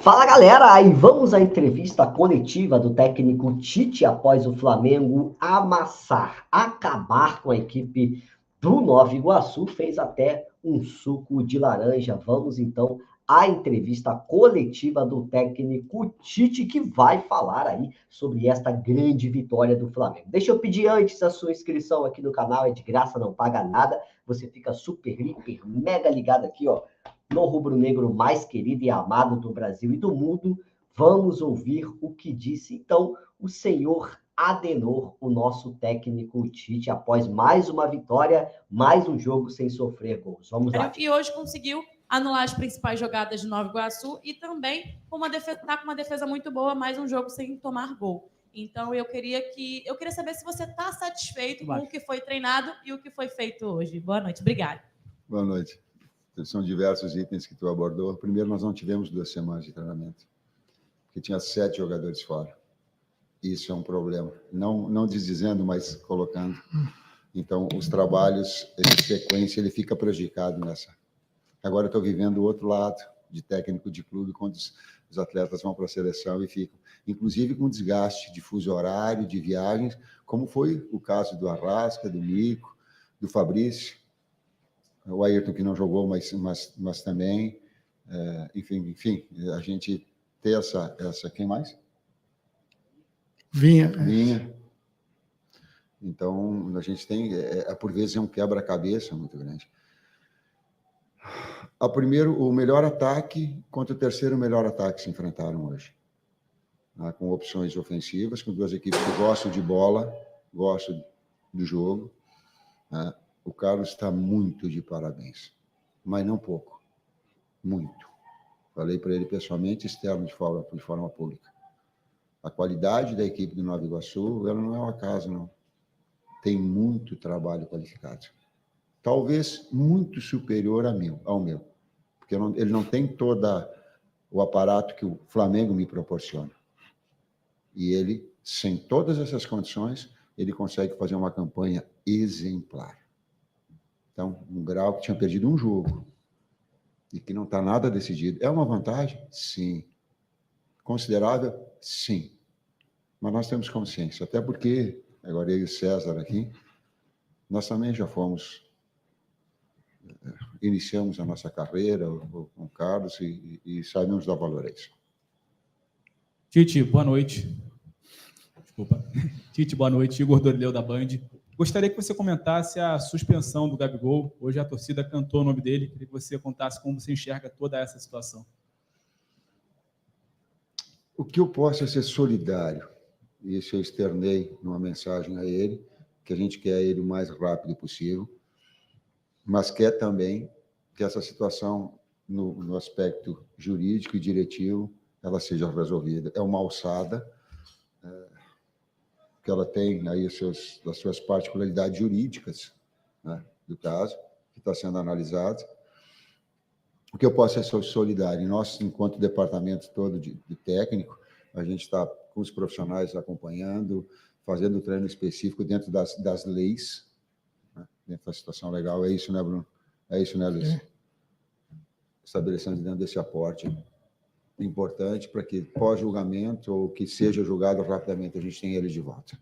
Fala galera, e vamos à entrevista coletiva do técnico Tite após o Flamengo acabar com a equipe do Nova Iguaçu, fez até um suco de laranja. Vamos então à entrevista coletiva do técnico Tite, que vai falar aí sobre esta grande vitória do Flamengo. Deixa eu pedir antes a sua inscrição aqui no canal, é de graça, não paga nada, você fica super, hiper, mega ligado aqui, ó, no rubro-negro mais querido e amado do Brasil e do mundo. Vamos ouvir o que disse, então, o senhor Adenor, o nosso técnico Tite, após mais uma vitória, mais um jogo sem sofrer gols. Vamos lá, Tite. E hoje conseguiu anular as principais jogadas de Nova Iguaçu e também tá com uma defesa muito boa, mais um jogo sem tomar gol. Então eu queria saber se você está satisfeito com o que foi treinado e o que foi feito hoje. Boa noite, obrigado. Boa noite. São diversos itens que tu abordou. Primeiro, nós não tivemos 2 semanas de treinamento, porque tinha 7 jogadores fora. Isso é um problema. Não desdizendo, mas colocando. Então, os trabalhos de sequência, ele fica prejudicado nessa. Agora, eu estou vivendo o outro lado de técnico de clube, quando os atletas vão para a seleção e ficam, inclusive com desgaste de fuso horário, de viagens, como foi o caso do Arrasca, do Nico, do Fabrício, o Ayrton, que não jogou, mas também, enfim, a gente ter essa... Quem mais? Vinha. Então, a gente tem, por vezes, um quebra-cabeça muito grande. O melhor ataque contra o terceiro melhor ataque se enfrentaram hoje. Com opções ofensivas, com 2 equipes que gostam de bola, gostam do jogo. O Carlos está muito de parabéns, mas não pouco, muito. Falei para ele pessoalmente, externo de forma pública. A qualidade da equipe do Nova Iguaçu, ela não é um acaso, não. Tem muito trabalho qualificado. Talvez muito superior ao meu, porque ele não tem todo o aparato que o Flamengo me proporciona. E ele, sem todas essas condições, ele consegue fazer uma campanha exemplar. Então, um Grau que tinha perdido um jogo e que não está nada decidido. É uma vantagem? Sim. Considerável? Sim. Mas nós temos consciência, até porque, agora eu e o César aqui, nós também já iniciamos a nossa carreira com o Carlos e sabemos dar valor a isso. Tite, boa noite. Desculpa. Tite, boa noite. Igor Dorileu, da Band. Gostaria que você comentasse a suspensão do Gabigol. Hoje a torcida cantou o nome dele. Queria que você contasse como você enxerga toda essa situação. O que eu posso é ser solidário. Isso eu externei numa mensagem a ele, que a gente quer ele o mais rápido possível, mas quer também que essa situação, no aspecto jurídico e diretivo, ela seja resolvida. É uma alçada que ela tem aí as suas particularidades jurídicas, né, do caso, que está sendo analisado. O que eu posso é ser solidário. Nós, enquanto departamento todo de técnico, a gente está com os profissionais acompanhando, fazendo treino específico dentro das leis, né, dentro da situação legal. É isso, né, Bruno? É isso, né, Luiz? Estabelecendo dentro desse aporte importante para que pós-julgamento ou que seja julgado rapidamente a gente tenha ele de volta.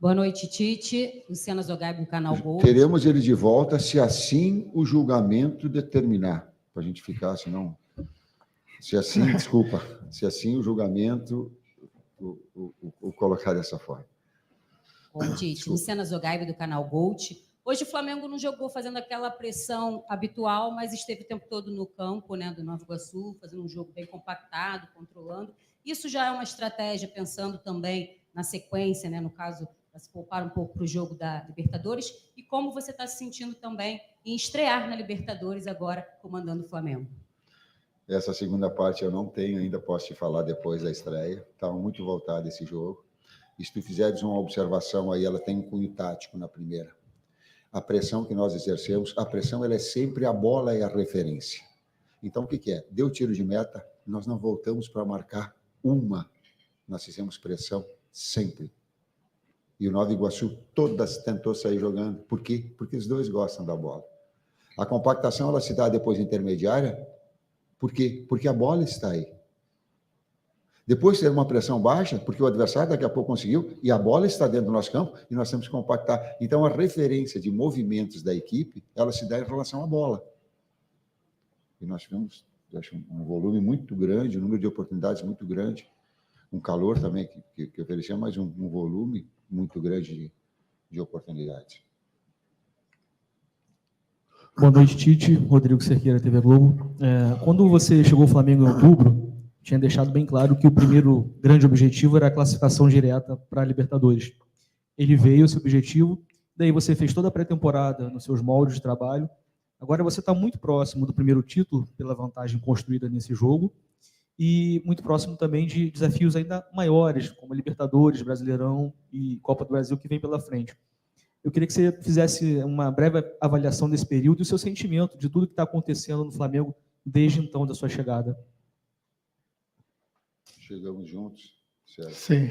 Boa noite, Tite. Luciana Zogaib, do canal Gol. Teremos ele de volta se assim o julgamento determinar, para a gente ficar, senão... Se assim o julgamento o colocar dessa forma. Bom, Tite, desculpa. Luciana Zogaib, do canal Gold. Hoje o Flamengo não jogou fazendo aquela pressão habitual, mas esteve o tempo todo no campo, né, do Nova Iguaçu, fazendo um jogo bem compactado, controlando. Isso já é uma estratégia, pensando também na sequência, né, no caso, para se poupar um pouco para o jogo da Libertadores. E como você está se sentindo também em estrear na Libertadores agora, comandando o Flamengo? Essa segunda parte eu não tenho ainda, posso te falar depois da estreia. Estava muito voltado esse jogo. E se tu fizeres uma observação aí, ela tem um cunho tático na primeira. A pressão que nós exercemos, a pressão ela é sempre a bola e a referência. Então, o que é? Deu tiro de meta, nós não voltamos para marcar uma. Nós fizemos pressão sempre. E o Nova Iguaçu todas tentou sair jogando. Por quê? Porque os dois gostam da bola. A compactação ela se dá depois intermediária, por quê? Porque a bola está aí. Depois ter uma pressão baixa, porque o adversário daqui a pouco conseguiu, e a bola está dentro do nosso campo, e nós temos que compactar. Então, a referência de movimentos da equipe, ela se dá em relação à bola. E nós tivemos, acho, um volume muito grande, um número de oportunidades muito grande, um calor também que oferecia, mas um volume muito grande de oportunidades. Boa noite, Tite. Rodrigo Cerqueira, TV Globo. Quando você chegou ao Flamengo em outubro, tinha deixado bem claro que o primeiro grande objetivo era a classificação direta para a Libertadores. Ele veio, esse objetivo, daí você fez toda a pré-temporada nos seus moldes de trabalho. Agora você está muito próximo do primeiro título, pela vantagem construída nesse jogo, e muito próximo também de desafios ainda maiores, como Libertadores, Brasileirão e Copa do Brasil, que vem pela frente. Eu queria que você fizesse uma breve avaliação desse período e o seu sentimento de tudo que está acontecendo no Flamengo desde então da sua chegada. Chegamos juntos, certo? Sim.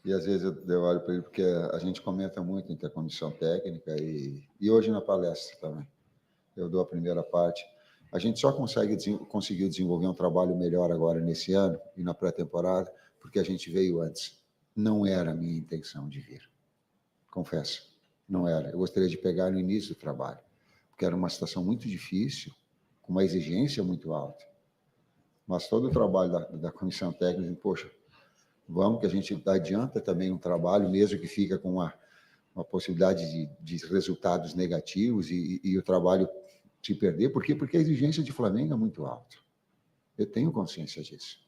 E às vezes eu olho para ele, porque a gente comenta muito entre a comissão técnica e hoje na palestra também. Eu dou a primeira parte. A gente só conseguiu desenvolver um trabalho melhor agora nesse ano e na pré-temporada, porque a gente veio antes. Não era a minha intenção de vir. Confesso, não era. Eu gostaria de pegar no início do trabalho, porque era uma situação muito difícil, com uma exigência muito alta. Mas todo o trabalho da comissão técnica, poxa, vamos que a gente adianta também um trabalho, mesmo que fica com uma possibilidade de resultados negativos e o trabalho se perder. Por quê? Porque a exigência de Flamengo é muito alta. Eu tenho consciência disso.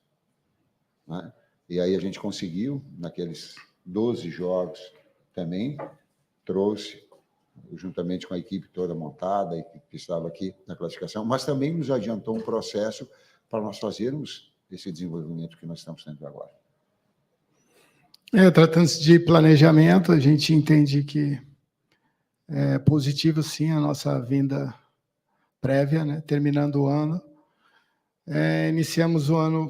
Né? E aí a gente conseguiu, naqueles 12 jogos também, trouxe, juntamente com a equipe toda montada, e que estava aqui na classificação, mas também nos adiantou um processo para nós fazermos esse desenvolvimento que nós estamos tendo agora. Tratando-se de planejamento, a gente entende que é positivo, sim, a nossa vinda prévia, né? Terminando o ano. Iniciamos o ano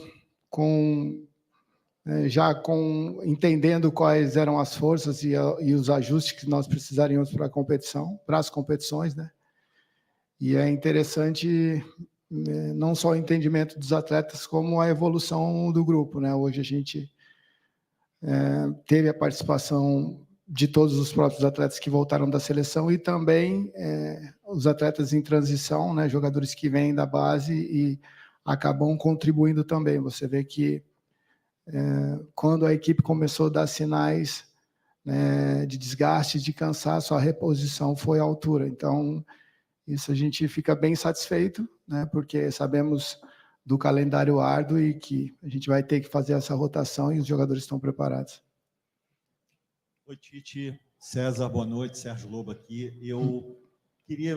entendendo quais eram as forças e os ajustes que nós precisaríamos para a competição, para as competições, né? E é interessante não só o entendimento dos atletas, como a evolução do grupo, né? Hoje a gente teve a participação de todos os próprios atletas que voltaram da seleção e também os atletas em transição, né? Jogadores que vêm da base e acabam contribuindo também. Você vê que quando a equipe começou a dar sinais, né, de desgaste, de cansaço, a reposição foi à altura. Então, isso a gente fica bem satisfeito, né, porque sabemos do calendário árduo e que a gente vai ter que fazer essa rotação e os jogadores estão preparados. Oi, Tite. César, boa noite. Sérgio Lobo aqui.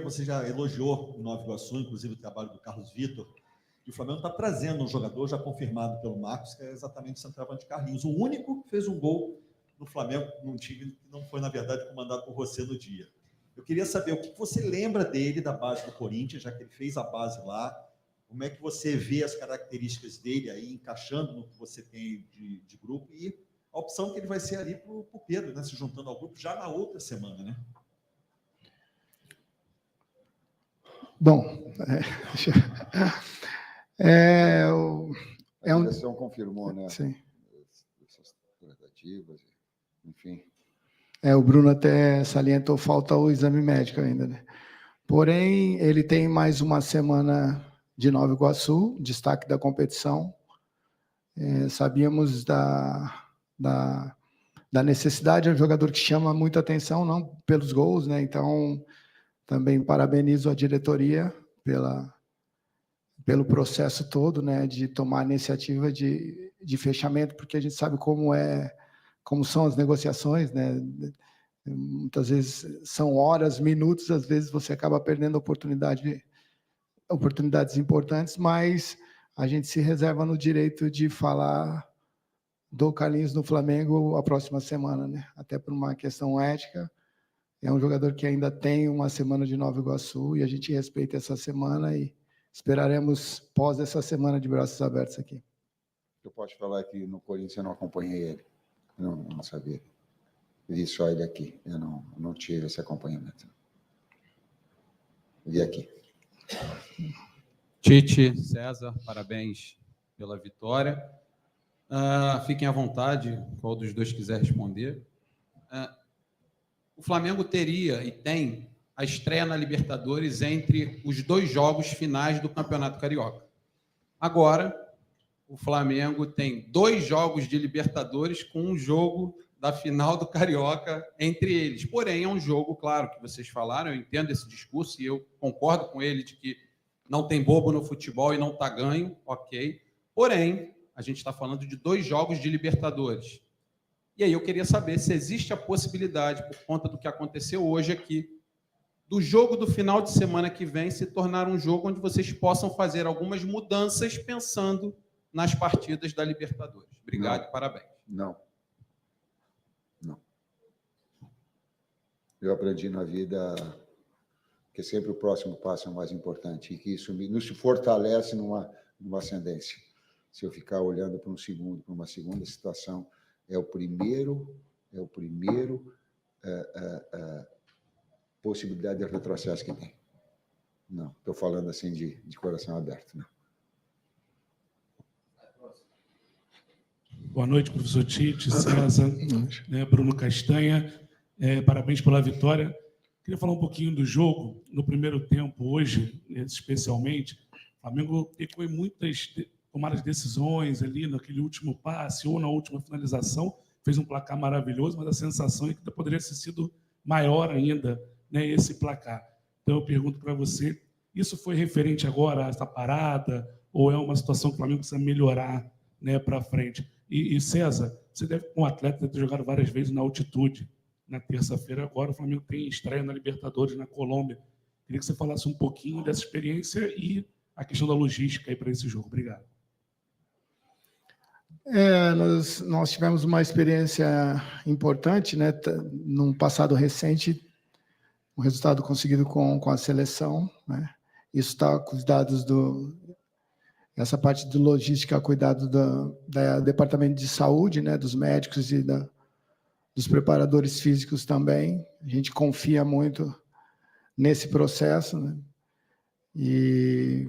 Você já elogiou o Nova Iguaçu, inclusive o trabalho do Carlos Vitor, e o Flamengo está trazendo um jogador já confirmado pelo Marcos, que é exatamente o centroavante Carlinhos, o único que fez um gol no Flamengo, num time que não foi, na verdade, comandado por você no dia. Eu queria saber o que você lembra dele, da base do Corinthians, já que ele fez a base lá, como é que você vê as características dele aí, encaixando no que você tem de grupo, e a opção que ele vai ser ali para o Pedro, né, se juntando ao grupo já na outra semana, né? Bom, A direção confirmou, né? Sim. Essas tratativas, enfim. O Bruno até salientou, falta o exame médico ainda, né? Porém, ele tem mais uma semana de Nova Iguaçu, destaque da competição. Sabíamos da necessidade, é um jogador que chama muita atenção, não pelos gols, né? Então, também parabenizo a diretoria pelo processo todo, né, de tomar a iniciativa de fechamento, porque a gente sabe como são as negociações, né? Muitas vezes são horas, minutos, às vezes você acaba perdendo oportunidades importantes, mas a gente se reserva no direito de falar do Carlinhos no Flamengo a próxima semana, né? Até por uma questão ética. É um jogador que ainda tem uma semana de Nova Iguaçu e a gente respeita essa semana e esperaremos pós essa semana de braços abertos aqui. Eu posso falar que no Corinthians eu não acompanhei ele. Não sabia. Vi só ele aqui. Eu não tive esse acompanhamento. vir aqui. Tite, César, parabéns pela vitória. Fiquem à vontade, qual dos dois quiser responder. O Flamengo teria e tem a estreia na Libertadores entre os 2 jogos finais do Campeonato Carioca. Agora, o Flamengo tem 2 jogos de Libertadores com um jogo da final do Carioca entre eles. Porém, é um jogo, claro, que vocês falaram, eu entendo esse discurso e eu concordo com ele de que não tem bobo no futebol e não está ganho, ok. Porém, a gente está falando de 2 jogos de Libertadores. E aí eu queria saber se existe a possibilidade, por conta do que aconteceu hoje aqui, do jogo do final de semana que vem se tornar um jogo onde vocês possam fazer algumas mudanças pensando nas partidas da Libertadores. Obrigado e parabéns. Não. Eu aprendi na vida que sempre o próximo passo é o mais importante e que isso nos fortalece numa ascendência. Se eu ficar olhando para uma segunda situação, é o primeiro possibilidade de retrocesso que tem. Não, estou falando assim de coração aberto. Não. Boa noite, professor Tite, César, Bruno Castanha. Parabéns pela vitória. Queria falar um pouquinho do jogo. No primeiro tempo, hoje, especialmente, o Flamengo pecou em muitas tomadas de decisões ali naquele último passe ou na última finalização. Fez um placar maravilhoso, mas a sensação é que poderia ter sido maior ainda, né, esse placar. Então, eu pergunto para você, isso foi referente agora a essa parada ou é uma situação que o Flamengo precisa melhorar, né, para frente? E, César, você deve, como atleta, ter jogado várias vezes na altitude. Na terça-feira, agora, o Flamengo tem estreia na Libertadores, na Colômbia. Queria que você falasse um pouquinho dessa experiência e a questão da logística aí para esse jogo. Obrigado. Nós tivemos uma experiência importante, né, num passado recente, um resultado conseguido com a seleção, né? Isso está com os dados essa parte de logística, cuidado do Departamento de Saúde, né, dos médicos e dos preparadores físicos também. A gente confia muito nesse processo, né? E,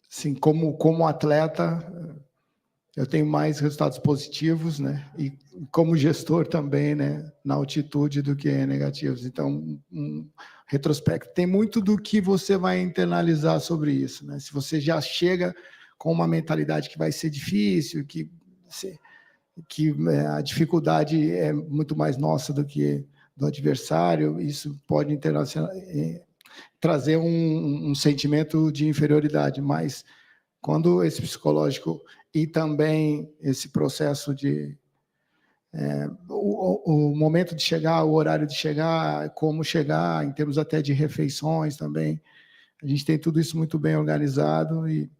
assim, como atleta, eu tenho mais resultados positivos, né? E como gestor também, né, na altitude do que negativos. Então, um retrospecto. Tem muito do que você vai internalizar sobre isso, né? Se você já chega com uma mentalidade que vai ser difícil, que a dificuldade é muito mais nossa do que do adversário, isso pode trazer um sentimento de inferioridade, mas quando esse psicológico e também esse processo de o momento de chegar, o horário de chegar, como chegar, em termos até de refeições também, a gente tem tudo isso muito bem organizado e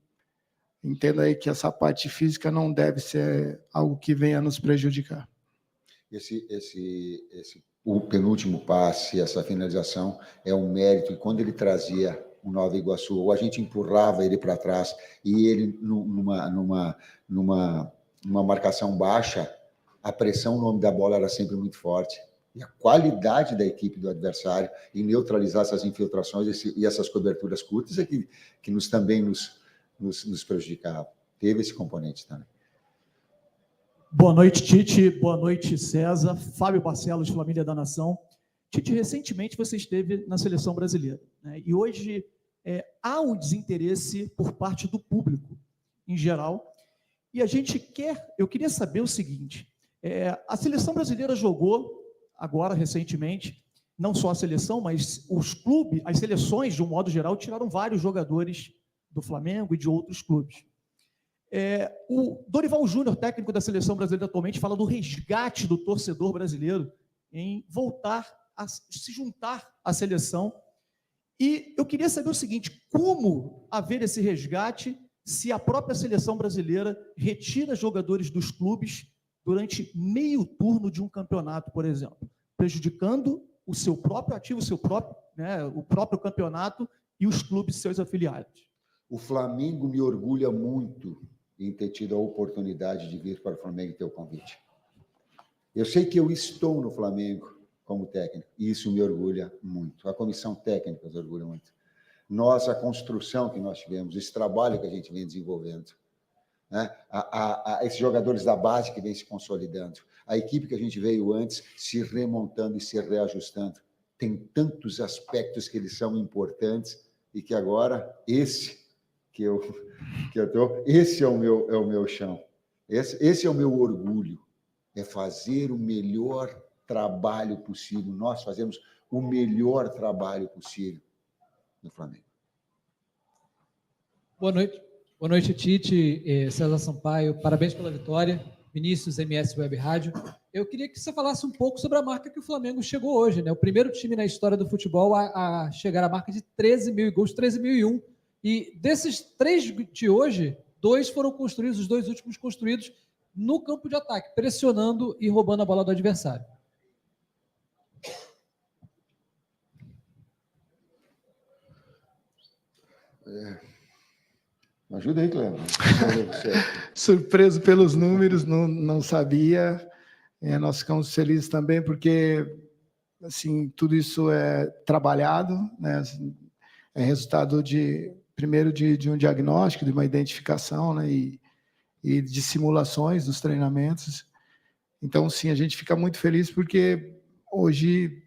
entendo aí que essa parte física não deve ser algo que venha nos prejudicar. O penúltimo passe, essa finalização, é um mérito. E quando ele trazia o Nova Iguaçu, ou a gente empurrava ele para trás, e ele, numa marcação baixa, a pressão no nome da bola era sempre muito forte. E a qualidade da equipe do adversário em neutralizar essas infiltrações e essas coberturas curtas é que também nos prejudicava. Teve esse componente também. Boa noite, Tite. Boa noite, César. Fábio Barcelos, Família da Nação. Tite, recentemente você esteve na Seleção Brasileira, né? E hoje há um desinteresse por parte do público, em geral. E eu queria saber o seguinte, a Seleção Brasileira jogou agora, recentemente, não só a seleção, mas os clubes, as seleções, de um modo geral, tiraram vários jogadores do Flamengo e de outros clubes. O Dorival Júnior, técnico da Seleção Brasileira atualmente, fala do resgate do torcedor brasileiro em voltar a se juntar à seleção. E eu queria saber o seguinte, como haver esse resgate se a própria Seleção Brasileira retira jogadores dos clubes durante meio turno de um campeonato, por exemplo, prejudicando o seu próprio ativo, o próprio campeonato e os clubes seus afiliados? O Flamengo me orgulha muito em ter tido a oportunidade de vir para o Flamengo e ter o convite. Eu sei que eu estou no Flamengo como técnico, e isso me orgulha muito. A comissão técnica me orgulha muito. Nós, a construção que nós tivemos, esse trabalho que a gente vem desenvolvendo, né? Esses jogadores da base que vem se consolidando, a equipe que a gente veio antes se remontando e se reajustando. Tem tantos aspectos que eles são importantes e que agora esse é o meu chão. Esse é o meu orgulho, é fazer o melhor trabalho possível. Nós fazemos o melhor trabalho possível no Flamengo. Boa noite, Tite, César Sampaio, parabéns pela vitória. Vinícius, MS Web Rádio. Eu queria que você falasse um pouco sobre a marca que o Flamengo chegou hoje, né? O primeiro time na história do futebol a chegar à marca de 13 mil gols, 13.001. E desses 3 de hoje, 2 foram construídos, os 2 últimos construídos no campo de ataque, pressionando e roubando a bola do adversário. Ajuda aí, Cleber. Surpreso pelos números, não sabia. Nós ficamos felizes também porque assim, tudo isso é trabalhado, né? É resultado primeiro de um diagnóstico, de uma identificação, né? E de simulações dos treinamentos. Então, sim, a gente fica muito feliz porque hoje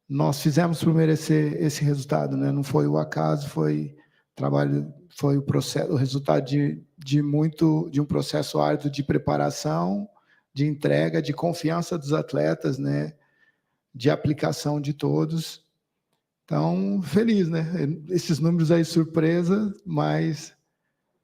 nós fizemos por merecer esse resultado, né? Não foi o acaso, foi trabalho, foi o processo, o resultado de um processo árduo de preparação, de entrega, de confiança dos atletas, né? De aplicação de todos. Então, feliz, né? Esses números aí, surpresa, mas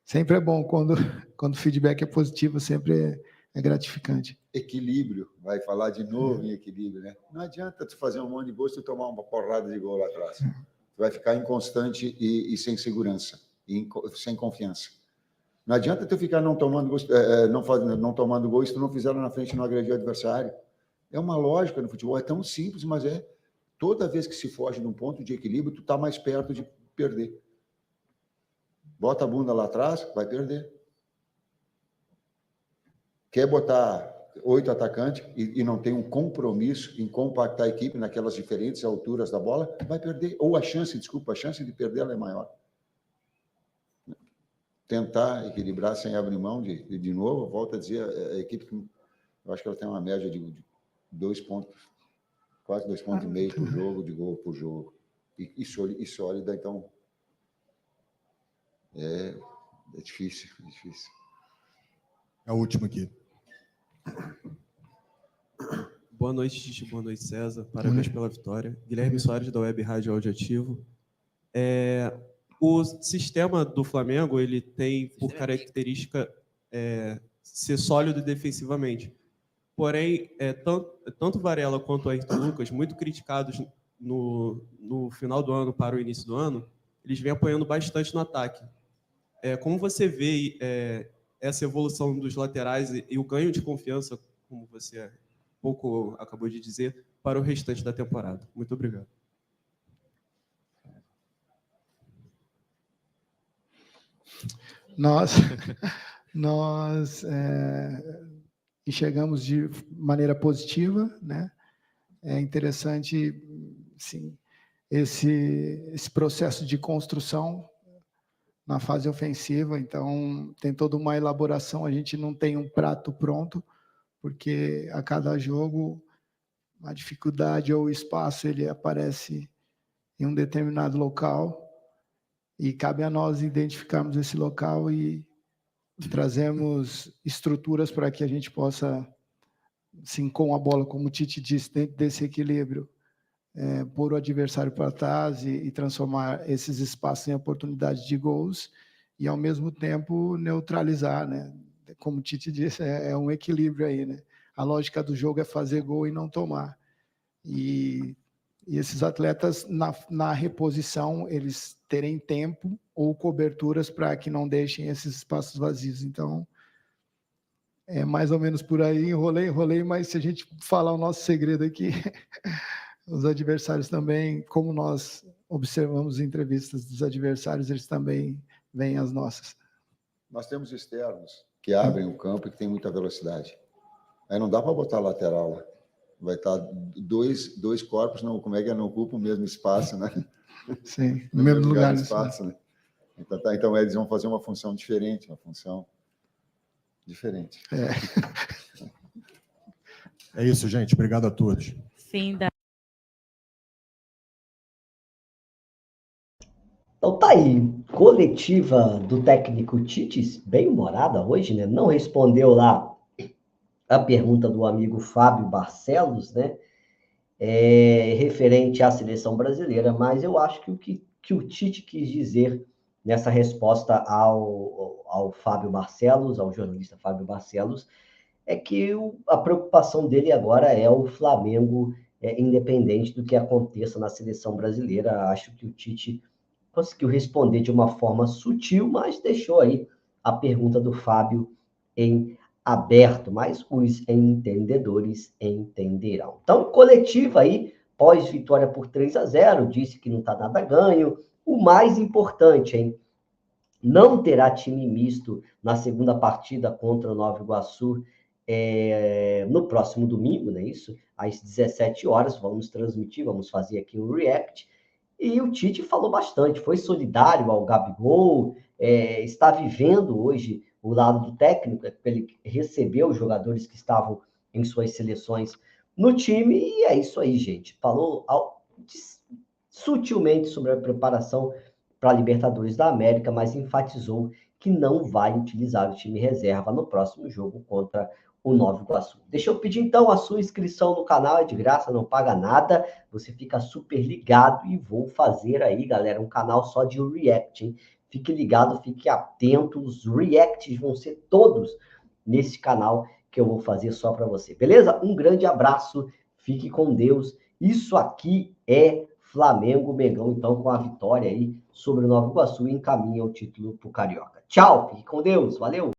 sempre é bom quando o feedback é positivo, sempre é gratificante. Equilíbrio, vai falar de novo em equilíbrio, né? Não adianta tu fazer um monte de gol se tu tomar uma porrada de gol lá atrás. Tu vai ficar inconstante e sem segurança, sem confiança. Não adianta tu ficar não tomando gol, não tomando gol se tu não fizer lá na frente e não agredir o adversário. É uma lógica no futebol, é tão simples, mas é. Toda vez que se foge de um ponto de equilíbrio, tu está mais perto de perder. Bota a bunda lá atrás, vai perder. Quer botar 8 atacantes e não tem um compromisso em compactar a equipe naquelas diferentes alturas da bola, vai perder. Ou a chance de perder ela é maior. Tentar equilibrar sem abrir mão de novo, volto a dizer, a equipe, eu acho que ela tem uma média de 2 pontos, quase 2,5 pontos por jogo, de gol por jogo. E sólida, então, é difícil, é difícil. É a última aqui. Boa noite, Tite. Boa noite, César. Parabéns pela vitória. Guilherme Soares, da Web Rádio Audioativo. O sistema do Flamengo, ele tem por característica ser sólido defensivamente. Porém, tanto Varela quanto o Ayrton Lucas, muito criticados no final do ano para o início do ano, eles vêm apoiando bastante no ataque. Como você vê essa evolução dos laterais e o ganho de confiança, como você pouco acabou de dizer, para o restante da temporada? Muito obrigado. Nós enxergamos de maneira positiva, né? É interessante, sim, esse processo de construção na fase ofensiva. Então, tem toda uma elaboração. A gente não tem um prato pronto, porque a cada jogo a dificuldade ou o espaço ele aparece em um determinado local e cabe a nós identificarmos esse local e trazermos estruturas para que a gente possa, assim, com a bola, como o Tite disse, dentro desse equilíbrio, pôr o adversário para trás e transformar esses espaços em oportunidades de gols e, ao mesmo tempo, neutralizar, né? Como o Tite disse, é um equilíbrio aí, né? A lógica do jogo é fazer gol e não tomar. E esses atletas, na reposição, eles terem tempo ou coberturas para que não deixem esses espaços vazios. Então, é mais ou menos por aí, enrolei, mas se a gente falar o nosso segredo aqui, os adversários também, como nós observamos entrevistas dos adversários, eles também veem as nossas. Nós temos externos que abrem o campo e que tem muita velocidade. Aí não dá para botar lateral lá. Vai estar dois corpos, não, como é que não ocupa o mesmo espaço, né? Sim, no mesmo lugar. No espaço, né? Então, eles vão fazer uma função diferente, uma função diferente. É isso, gente. Obrigado a todos. Fim da... Então tá aí, coletiva do técnico Tite, bem humorada hoje, né? Não respondeu lá a pergunta do amigo Fábio Barcelos, né? Referente à seleção brasileira, mas eu acho que o Tite quis dizer nessa resposta ao Fábio Barcelos, ao jornalista Fábio Barcelos, é que a preocupação dele agora é o Flamengo, independente do que aconteça na seleção brasileira. Acho que o Tite conseguiu responder de uma forma sutil, mas deixou aí a pergunta do Fábio em aberto, mas os entendedores entenderão. Então, coletiva aí, pós-vitória por 3-0, disse que não está nada ganho. O mais importante, hein? Não terá time misto na segunda partida contra o Nova Iguaçu no próximo domingo, não é isso? Às 17 horas, vamos transmitir, vamos fazer aqui um react. E o Tite falou bastante, foi solidário ao Gabigol, está vivendo hoje o lado do técnico, ele recebeu os jogadores que estavam em suas seleções no time, e é isso aí, gente. Falou sutilmente sobre a preparação para a Libertadores da América, mas enfatizou que não vai utilizar o time reserva no próximo jogo contra o Nova Iguaçu. Deixa eu pedir, então, a sua inscrição no canal, é de graça, não paga nada, você fica super ligado e vou fazer aí, galera, um canal só de react, hein? Fique ligado, fique atento, os reacts vão ser todos nesse canal que eu vou fazer só para você, beleza? Um grande abraço, fique com Deus. Isso aqui é Flamengo, Mengão, então, com a vitória aí sobre o Nova Iguaçu, encaminha o título pro Carioca. Tchau, fique com Deus, valeu!